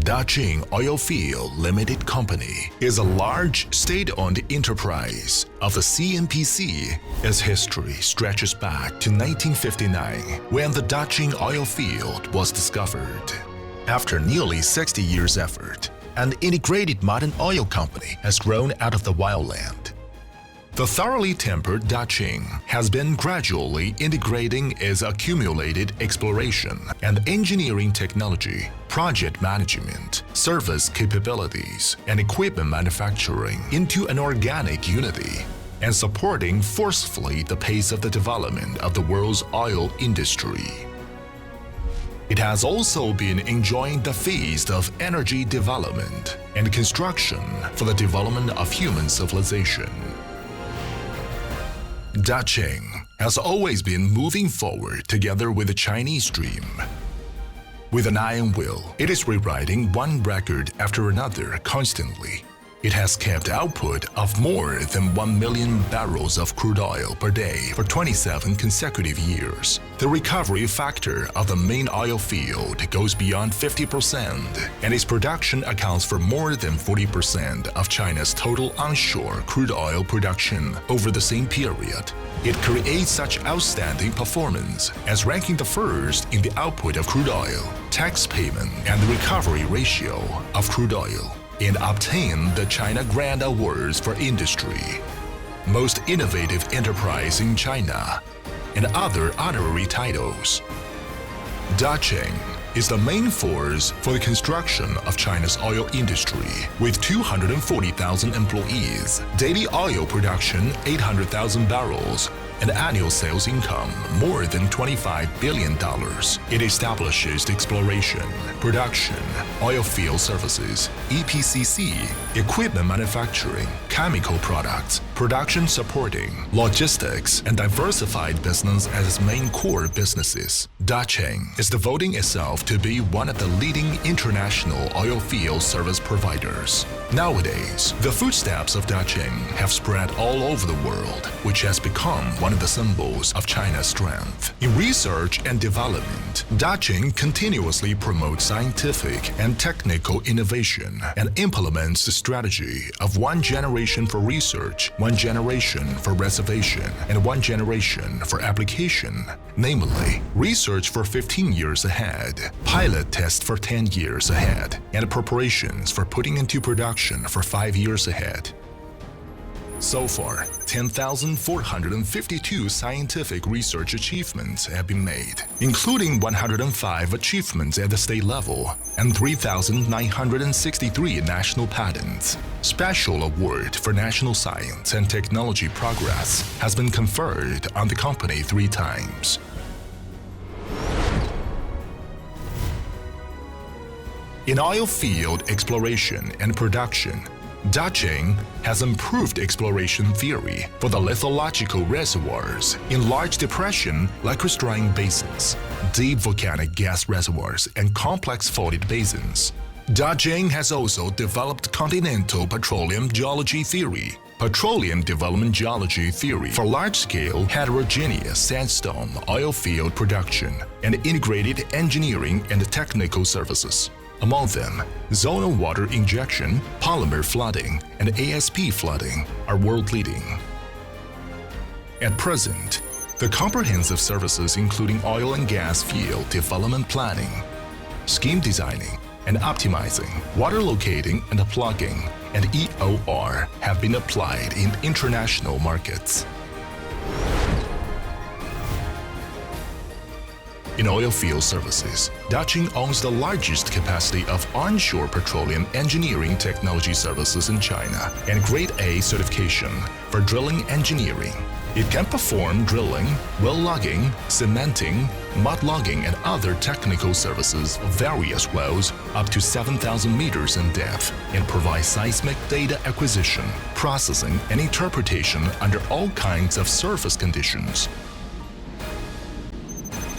Daqing Oilfield Limited Company is a large state-owned enterprise of the CNPC. Its history stretches back to 1959 when the Daqing Oilfield was discovered. After nearly 60 years' effort, an integrated modern oil company has grown out of the wildland. The thoroughly tempered Daqing has been gradually integrating its accumulated exploration and engineering technology, project management, service capabilities, and equipment manufacturing into an organic unity, and supporting forcefully the pace of the development of the world's oil industry. It has also been enjoying the feast of energy development and construction for the development of human civilization. Daqing has always been moving forward together with the Chinese dream. With an iron will, it is rewriting one record after another constantly. It has kept output of more than 1 million barrels of crude oil per day for 27 consecutive years. The recovery factor of the main oil field goes beyond 50%, and its production accounts for more than 40% of China's total onshore crude oil production over the same period. It creates such outstanding performance as ranking the first in the output of crude oil, tax payment, and the recovery ratio of crude oil, and obtained the China Grand Awards for Industry, Most Innovative Enterprise in China, and other honorary titles. Daqing is the main force for the construction of China's oil industry, with 240,000 employees, daily oil production 800,000 barrels, and annual sales income more than $25 billion. It establishes the exploration, production, oil field services, EPCC, equipment manufacturing, chemical products, production supporting, logistics, and diversified business as its main core businesses. Daqing is devoting itself to be one of the leading international oil field service providers. Nowadays, the footsteps of Daqing have spread all over the world, which has become one of the symbols of China's strength. In research and development, Daqing continuously promotes scientific and technical innovation and implements the strategy of one generation for research, one generation for reservation, and one generation for application, namely, research for 15 years ahead, pilot test for 10 years ahead, and preparations for putting into production for 5 years ahead. So far, 10,452 scientific research achievements have been made, including 105 achievements at the state level and 3,963 national patents. Special award for national science and technology progress has been conferred on the company 3 times. In oil field exploration and production, Daqing has improved exploration theory for the lithological reservoirs in large depression lacustrine basins, deep volcanic gas reservoirs, and complex faulted basins. Daqing has also developed continental petroleum geology theory, petroleum development geology theory for large-scale heterogeneous sandstone oil field production, and integrated engineering and technical services. Among them, zonal water injection, polymer flooding, and ASP flooding are world-leading. At present, the comprehensive services including oil and gas field development planning, scheme designing and optimizing, water locating and plugging, and EOR have been applied in international markets. In oilfield services, Daqing owns the largest capacity of onshore petroleum engineering technology services in China and Grade A certification for drilling engineering. It can perform drilling, well logging, cementing, mud logging, and other technical services of various wells up to 7,000 meters in depth and provide seismic data acquisition, processing, and interpretation under all kinds of surface conditions.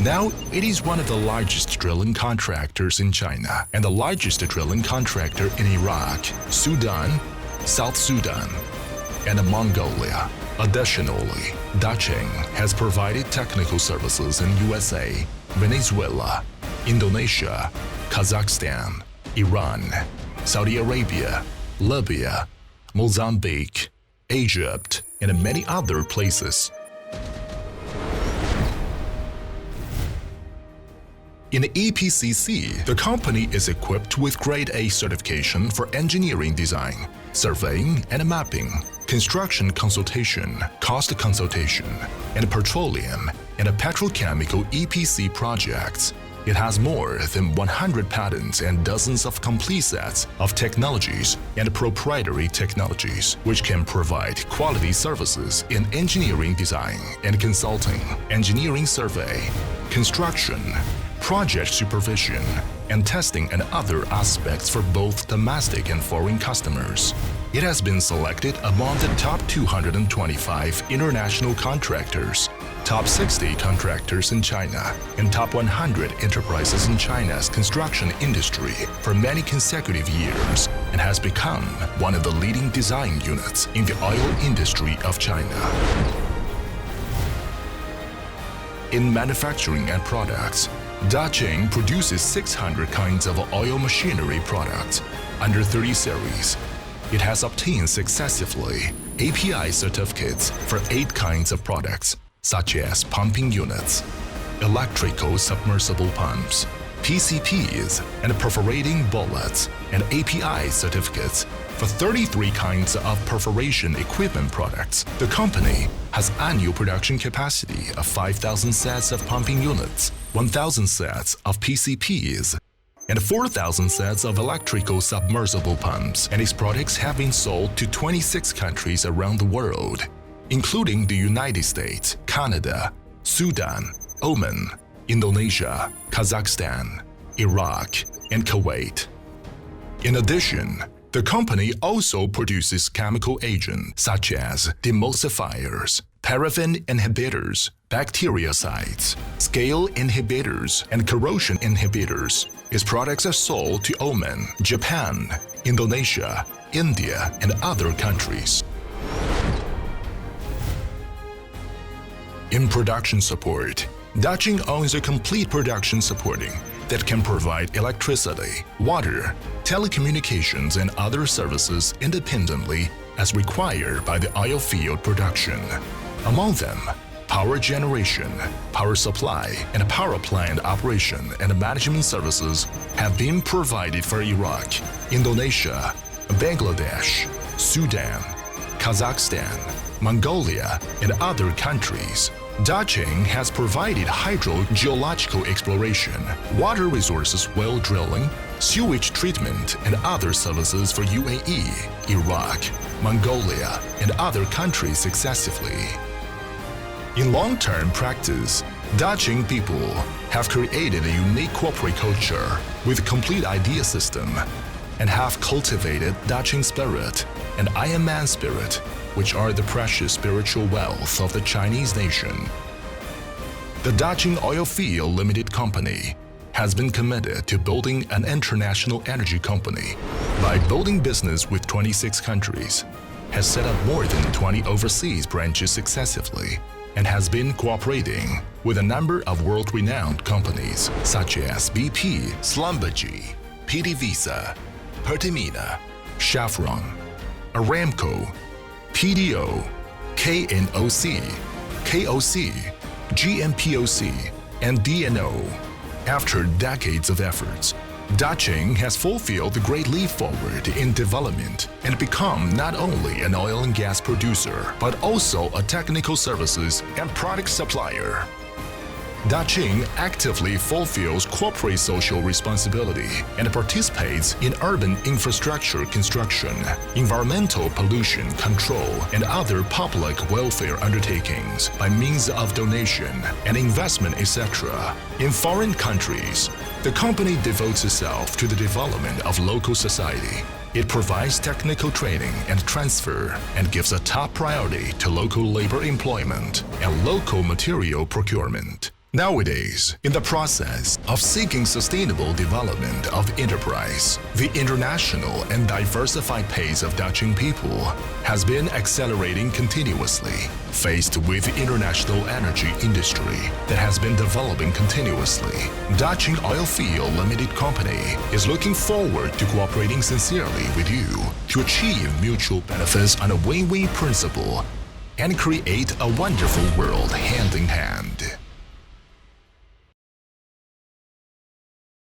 Now, it is one of the largest drilling contractors in China and the largest drilling contractor in Iraq, Sudan, South Sudan, and Mongolia. Additionally, Daqing has provided technical services in USA, Venezuela, Indonesia, Kazakhstan, Iran, Saudi Arabia, Libya, Mozambique, Egypt, and many other places. In EPCC, the company is equipped with Grade A certification for engineering design, surveying and mapping, construction consultation, cost consultation, and petroleum and petrochemical EPC projects. It has more than 100 patents and dozens of complete sets of technologies and proprietary technologies, which can provide quality services in engineering design and consulting, engineering survey, construction, project supervision, and testing and other aspects for both domestic and foreign customers. It has been selected among the top 225 international contractors, top 60 contractors in China, and top 100 enterprises in China's construction industry for many consecutive years, and has become one of the leading design units in the oil industry of China. In manufacturing and products, Daqing produces 600 kinds of oil machinery products under 30 series. It has obtained successively API certificates for 8 kinds of products, such as pumping units, electrical submersible pumps, PCPs, and perforating bullets, and API certificates for 33 kinds of perforation equipment products. The company has annual production capacity of 5,000 sets of pumping units, 1,000 sets of PCPs, and 4,000 sets of electrical submersible pumps, and its products have been sold to 26 countries around the world, including the United States, Canada, Sudan, Oman, Indonesia, Kazakhstan, Iraq, and Kuwait. In addition, the company also produces chemical agents such as demulsifiers, paraffin inhibitors, bactericides, scale inhibitors, and corrosion inhibitors. Its products are sold to Oman, Japan, Indonesia, India, and other countries. In production support, Daqing owns a complete production supporting that can provide electricity, water, telecommunications, and other services independently as required by the oil field production. Among them, power generation, power supply, and power plant operation and management services have been provided for Iraq, Indonesia, Bangladesh, Sudan, Kazakhstan, Mongolia, and other countries. Daqing has provided hydrogeological exploration, water resources well drilling, sewage treatment, and other services for UAE, Iraq, Mongolia, and other countries successively. In long-term practice, Daqing people have created a unique corporate culture with a complete idea system and have cultivated Daqing spirit and Iron Man spirit, which are the precious spiritual wealth of the Chinese nation. The Daqing Oilfield Limited Company has been committed to building an international energy company by building business with 26 countries, has set up more than 20 overseas branches successively, and has been cooperating with a number of world-renowned companies such as BP, Schlumberger, PDVSA, Pertamina, Chevron, Aramco, PDO, KNOC, KOC, GMPOC, and DNO. After decades of efforts, Daqing has fulfilled the great leap forward in development and become not only an oil and gas producer, but also a technical services and product supplier. Daqing actively fulfills corporate social responsibility and participates in urban infrastructure construction, environmental pollution control, and other public welfare undertakings by means of donation and investment, etc. In foreign countries, the company devotes itself to the development of local society, It provides technical training and transfer and gives a top priority to local labor employment and local material procurement. Nowadays, in the process of seeking sustainable development of enterprise, the international and diversified pace of Daqing people has been accelerating continuously. Faced with the international energy industry that has been developing continuously, Daqing Oilfield Limited Company is looking forward to cooperating sincerely with you to achieve mutual benefits on a win-win principle and create a wonderful world hand in hand.